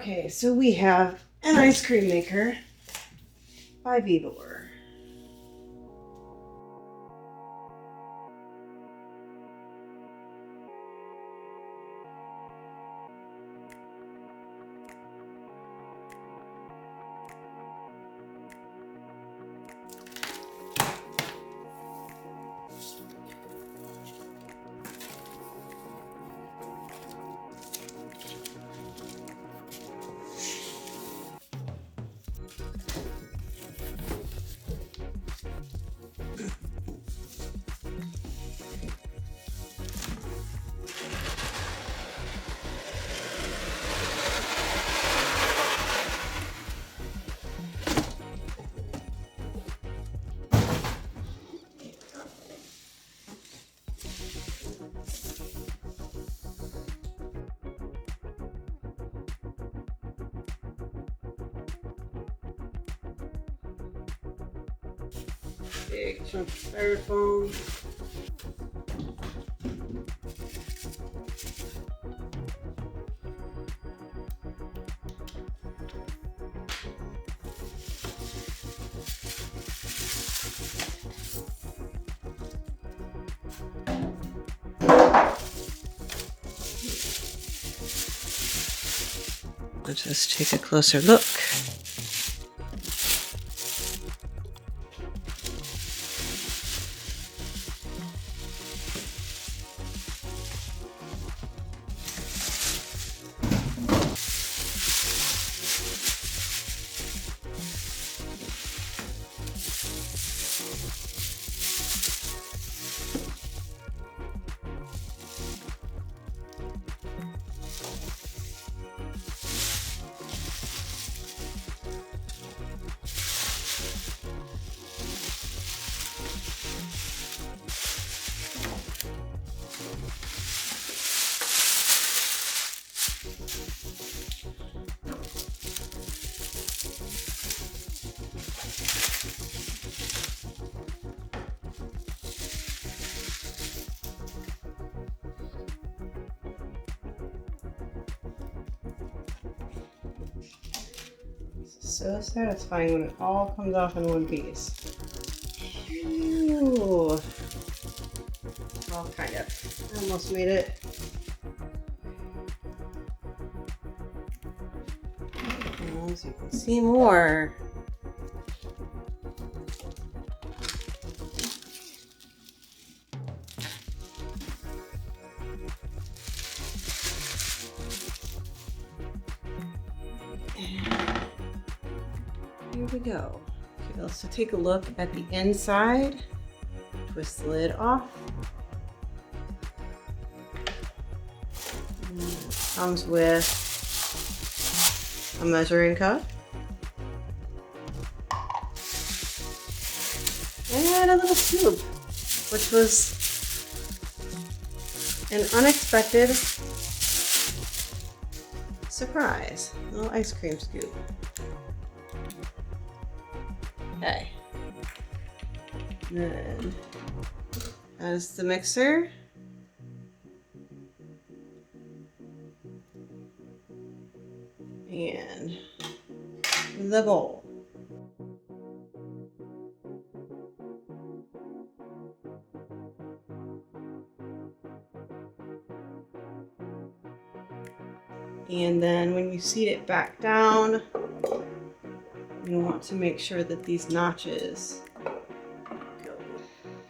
Okay, so we have an ice cream maker by VEVOR. Big chunk of styrofoam. Let's just take a closer look. So satisfying when it all comes off in one piece. Ooh. Well, kind of. I almost made it. As you can see more. Here we go. Okay, let's take a look at the inside. Twist the lid off. And it comes with a measuring cup and a little scoop, which was an unexpected surprise. A little ice cream scoop. Okay. Then, as the mixer, and the bowl. And then when you seat it back down, you want to make sure that these notches go.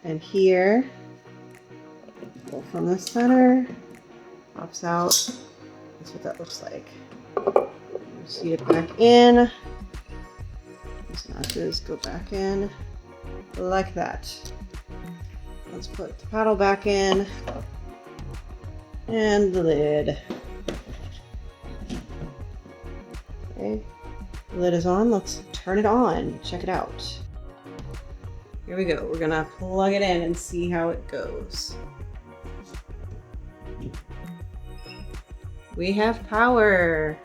And here, go from the center, pops out. That's what that looks like. You seat it back in. These notches go back in like that. Let's put the paddle back in and the lid. Okay, the lid is on. Let's turn it on. Check it out. Here we go. We're gonna plug it in and see how it goes. We have power.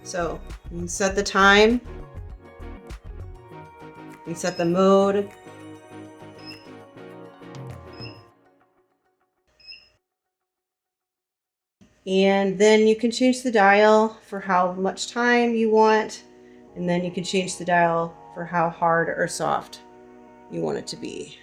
So you can set the time. You can set the mode. And then you can change the dial for how much time you want, and then you can change the dial for how hard or soft you want it to be.